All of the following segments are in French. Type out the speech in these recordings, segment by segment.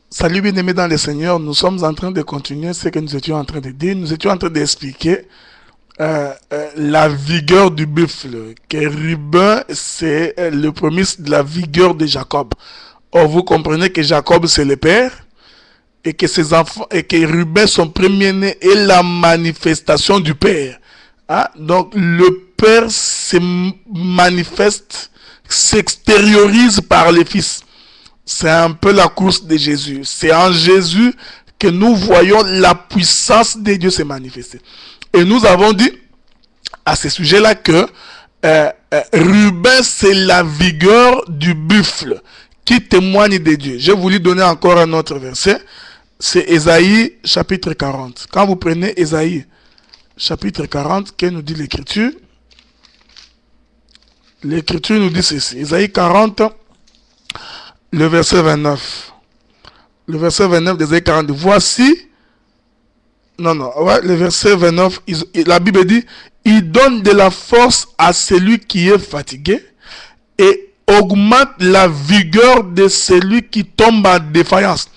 Salut bien-aimés dans le Seigneur, nous sommes en train de continuer ce que nous étions en train de dire. Nous étions en train d'expliquer la vigueur du buffle. Que Ruben, c'est le prémisse de la vigueur de Jacob. Or, vous comprenez que Jacob, c'est le père, et que ses enfants, et que Ruben, son premier-né, est la manifestation du père. Hein? Donc, le père se manifeste, s'extériorise par les fils. C'est un peu la course de Jésus. C'est en Jésus que nous voyons la puissance de Dieu se manifester. Et nous avons dit à ce sujet-là que Ruben, c'est la vigueur du buffle qui témoigne de Dieu. Je voulu donner encore un autre verset. C'est Ésaïe chapitre 40. Quand vous prenez Ésaïe chapitre 40, que nous dit l'Écriture? L'Écriture nous dit ceci. Ésaïe 40, le verset 29. Le verset 29 d'Ésaïe 40. Voici. Le verset 29, la Bible dit, il donne de la force à celui qui est fatigué et augmente la vigueur de celui qui tombe en défaillance.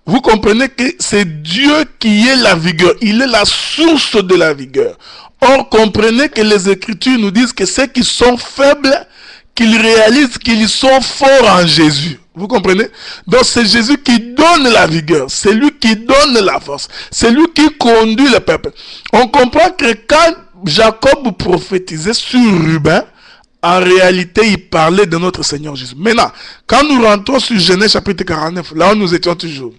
Vous comprenez que c'est Dieu qui est la vigueur. Il est la source de la vigueur. Or, comprenez que les Écritures nous disent que ceux qui sont faibles, qu'ils réalisent qu'ils sont forts en Jésus. Vous comprenez? Donc c'est Jésus qui donne la vigueur, c'est lui qui donne la force, c'est lui qui conduit le peuple. On comprend que quand Jacob prophétisait sur Ruben, en réalité il parlait de notre Seigneur Jésus. Maintenant, quand nous rentrons sur Genèse chapitre 49, là où nous étions toujours,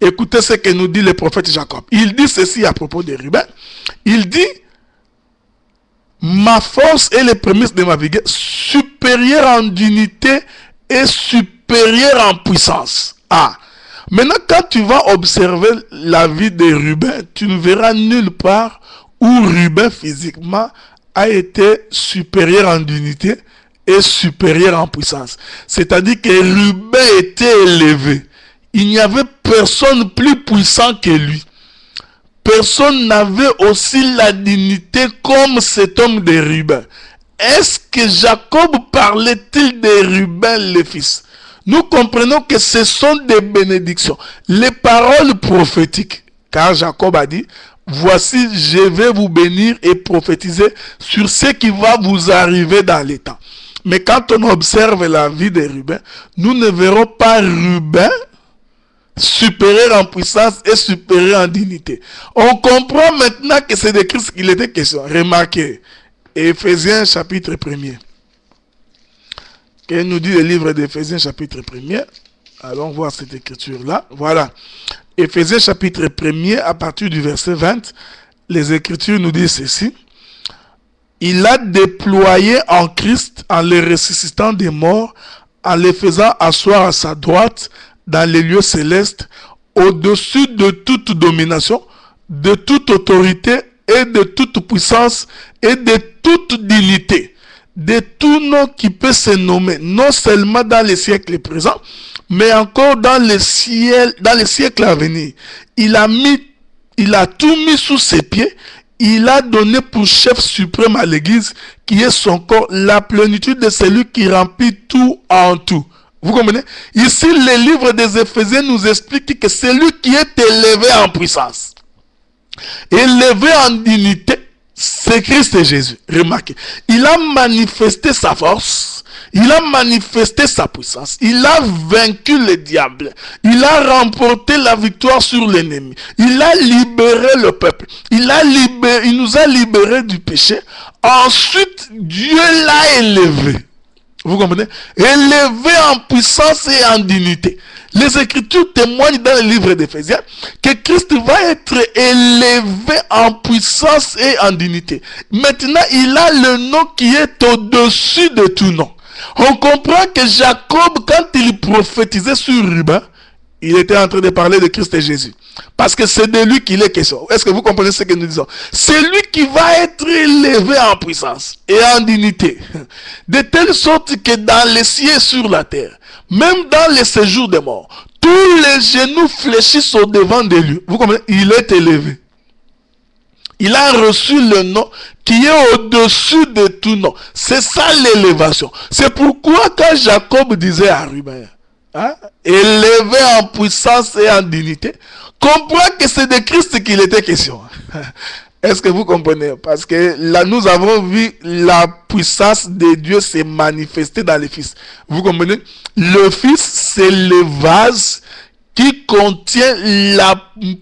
écoutez ce que nous dit le prophète Jacob. Il dit ceci à propos de Ruben. Il dit: ma force est les prémices de ma vigueur, supérieure en dignité et supérieure en puissance. Ah, maintenant quand tu vas observer la vie de Ruben, tu ne verras nulle part où Ruben physiquement a été supérieur en dignité et supérieur en puissance. C'est-à-dire que Ruben était élevé. Il n'y avait personne plus puissant que lui. Personne n'avait aussi la dignité comme cet homme de Ruben. Est-ce que Jacob parlait-il de Ruben le fils? Nous comprenons que ce sont des bénédictions. Les paroles prophétiques. Car Jacob a dit: voici, je vais vous bénir et prophétiser sur ce qui va vous arriver dans les temps. Mais quand on observe la vie de Ruben, nous ne verrons pas Ruben supérieur en puissance et supérieur en dignité. On comprend maintenant que c'est de Christ qu'il était question. Remarquez, Éphésiens chapitre 1er. Que nous dit le livre d'Éphésiens chapitre 1er. Allons voir cette écriture-là. Voilà. Éphésiens chapitre 1er, à partir du verset 20, les écritures nous disent ceci. Il a déployé en Christ, en le ressuscitant des morts, en le faisant asseoir à sa droite, dans les lieux célestes, au-dessus de toute domination, de toute autorité et de toute puissance et de toute dignité, de tout nom qui peut se nommer, non seulement dans les siècles présents, mais encore dans les siècles à venir. Il a tout mis sous ses pieds. Il a donné pour chef suprême à l'Église, qui est son corps, la plénitude de celui qui remplit tout en tout. Vous comprenez? Ici, le livre des Éphésiens nous explique que celui qui est élevé en puissance, élevé en dignité, c'est Christ Jésus. Remarquez, il a manifesté sa force, il a manifesté sa puissance, il a vaincu le diable, il a remporté la victoire sur l'ennemi, il a libéré le peuple, il nous a libérés du péché. Ensuite, Dieu l'a élevé. Vous comprenez? Élevé en puissance et en dignité. Les Écritures témoignent dans le livre d'Éphésiens que Christ va être élevé en puissance et en dignité. Maintenant, il a le nom qui est au-dessus de tout nom. On comprend que Jacob, quand il prophétisait sur Ruben, il était en train de parler de Christ et Jésus. Parce que c'est de lui qu'il est question. Est-ce que vous comprenez ce que nous disons? C'est lui qui va être élevé en puissance et en dignité. De telle sorte que dans les cieux et sur la terre, même dans les séjours des morts, tous les genoux fléchissent au devant de lui. Vous comprenez? Il est élevé. Il a reçu le nom qui est au-dessus de tout nom. C'est ça l'élévation. C'est pourquoi quand Jacob disait à Ruben, hein, élevé en puissance et en dignité, comprend que c'est de Christ qu'il était question. Est-ce que vous comprenez? Parce que là, nous avons vu la puissance de Dieu se manifester dans le Fils. Vous comprenez? Le Fils, c'est le vase qui contient la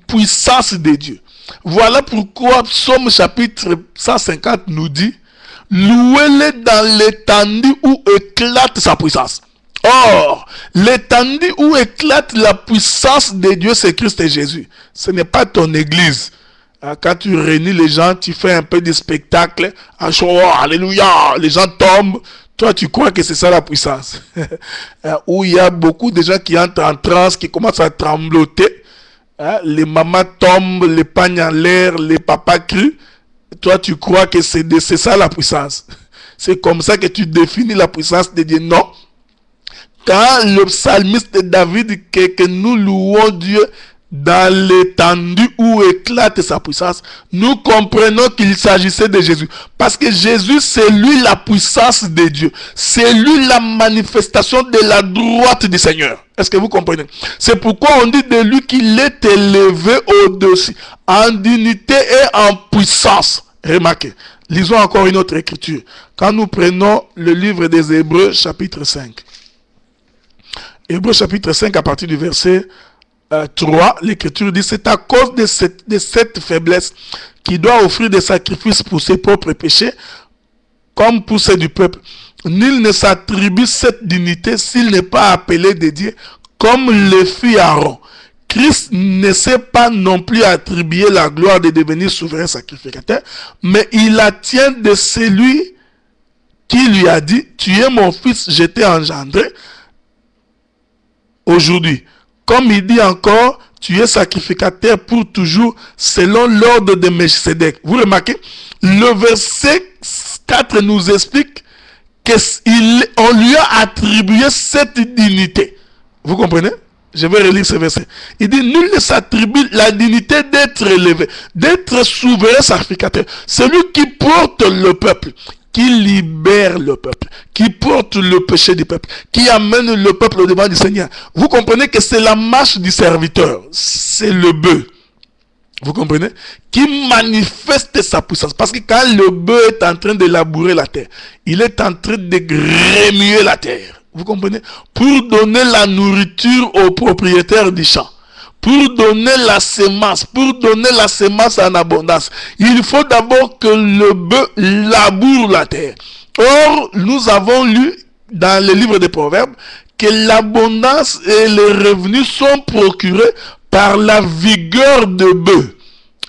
puissance de Dieu. Voilà pourquoi Psaume chapitre 150 nous dit: louez-le dans l'étendue où éclate sa puissance. Or, l'étendue où éclate la puissance de Dieu, c'est Christ Jésus. Ce n'est pas ton église. Quand tu réunis les gens, tu fais un peu de spectacle. Oh, alléluia, les gens tombent. Toi, tu crois que c'est ça la puissance. Où il y a beaucoup de gens qui entrent en transe, qui commencent à trembloter. Les mamans tombent, les pagnes en l'air, les papas crient. Toi, tu crois que c'est ça la puissance. C'est comme ça que tu définis la puissance de Dieu. Non. Quand le psalmiste David dit que nous louons Dieu dans l'étendue où éclate sa puissance, nous comprenons qu'il s'agissait de Jésus. Parce que Jésus, c'est lui la puissance de Dieu. C'est lui la manifestation de la droite du Seigneur. Est-ce que vous comprenez? C'est pourquoi on dit de lui qu'il est élevé au-dessus, en dignité et en puissance. Remarquez, lisons encore une autre écriture. Quand nous prenons le livre des Hébreux, chapitre 5. Hébreux, chapitre 5, à partir du verset 3, l'écriture dit: c'est à cause de cette faiblesse qu'il doit offrir des sacrifices pour ses propres péchés, comme pour ceux du peuple. Nul ne s'attribue cette dignité s'il n'est pas appelé de Dieu, comme le fit Aaron. Christ ne s'est pas non plus attribué la gloire de devenir souverain sacrificateur, mais il la tient de celui qui lui a dit: tu es mon fils, je t'ai engendré aujourd'hui. Comme il dit encore: tu es sacrificateur pour toujours selon l'ordre de Melchisedec. Vous remarquez, le verset 4 nous explique qu'on lui a attribué cette dignité. Vous comprenez? Je vais relire ce verset. Il dit: nul ne s'attribue la dignité d'être élevé, d'être souverain sacrificateur. Celui qui porte le peuple, qui libère le peuple, qui porte le péché du peuple, qui amène le peuple au devant du Seigneur. Vous comprenez que c'est la marche du serviteur, c'est le bœuf. Vous comprenez? Qui manifeste sa puissance. Parce que quand le bœuf est en train de labourer la terre, il est en train de remuer la terre. Vous comprenez? Pour donner la nourriture aux propriétaires du champ. Pour donner la semence, en abondance, il faut d'abord que le bœuf laboure la terre. Or, nous avons lu dans le livre des Proverbes que l'abondance et les revenus sont procurés par la vigueur de bœuf.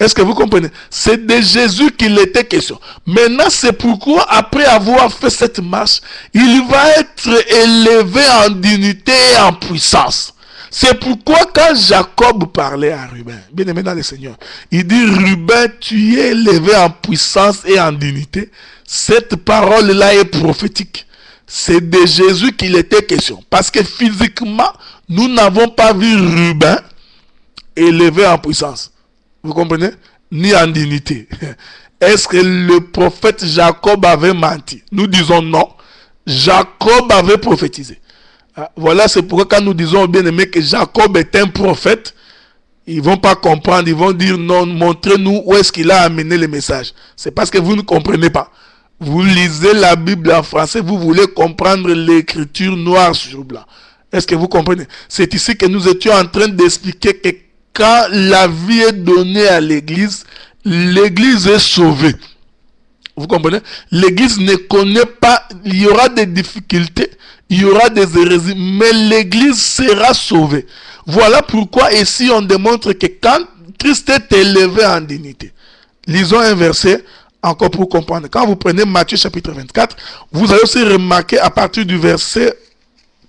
Est-ce que vous comprenez? C'est de Jésus qu'il était question. Maintenant, c'est pourquoi, après avoir fait cette marche, il va être élevé en dignité et en puissance. C'est pourquoi quand Jacob parlait à Ruben, bien aimé dans le Seigneur, il dit: Ruben, tu es élevé en puissance et en dignité. Cette parole-là est prophétique. C'est de Jésus qu'il était question. Parce que physiquement, nous n'avons pas vu Ruben élevé en puissance. Vous comprenez? Ni en dignité. Est-ce que le prophète Jacob avait menti? Nous disons non. Jacob avait prophétisé. Voilà, c'est pourquoi quand nous disons, bien aimé, que Jacob est un prophète, ils ne vont pas comprendre, ils vont dire non, montrez-nous où est-ce qu'il a amené le message. C'est parce que vous ne comprenez pas. Vous lisez la Bible en français, vous voulez comprendre l'écriture noir sur blanc. Est-ce que vous comprenez? C'est ici que nous étions en train d'expliquer que quand la vie est donnée à l'église, l'église est sauvée. Vous comprenez? L'église ne connaît pas, il y aura des difficultés, il y aura des hérésies, mais l'église sera sauvée. Voilà pourquoi ici on démontre que quand Christ est élevé en dignité, lisons un verset encore pour comprendre. Quand vous prenez Matthieu chapitre 24, vous allez aussi remarquer à partir du verset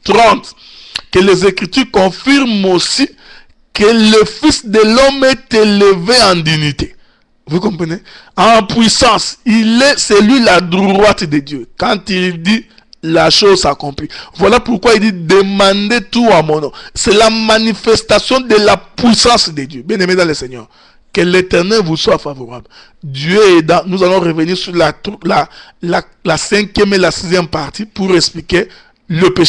30 que les Écritures confirment aussi que le Fils de l'homme est élevé en dignité. Vous comprenez? En puissance. C'est lui la droite de Dieu. Quand il dit, la chose s'accomplit. Voilà pourquoi il dit: demandez tout à mon nom. C'est la manifestation de la puissance de Dieu. Bien aimé dans le Seigneur, que l'Éternel vous soit favorable. Dieu est dans. Nous allons revenir sur la 5e et la 6e partie pour expliquer le péché.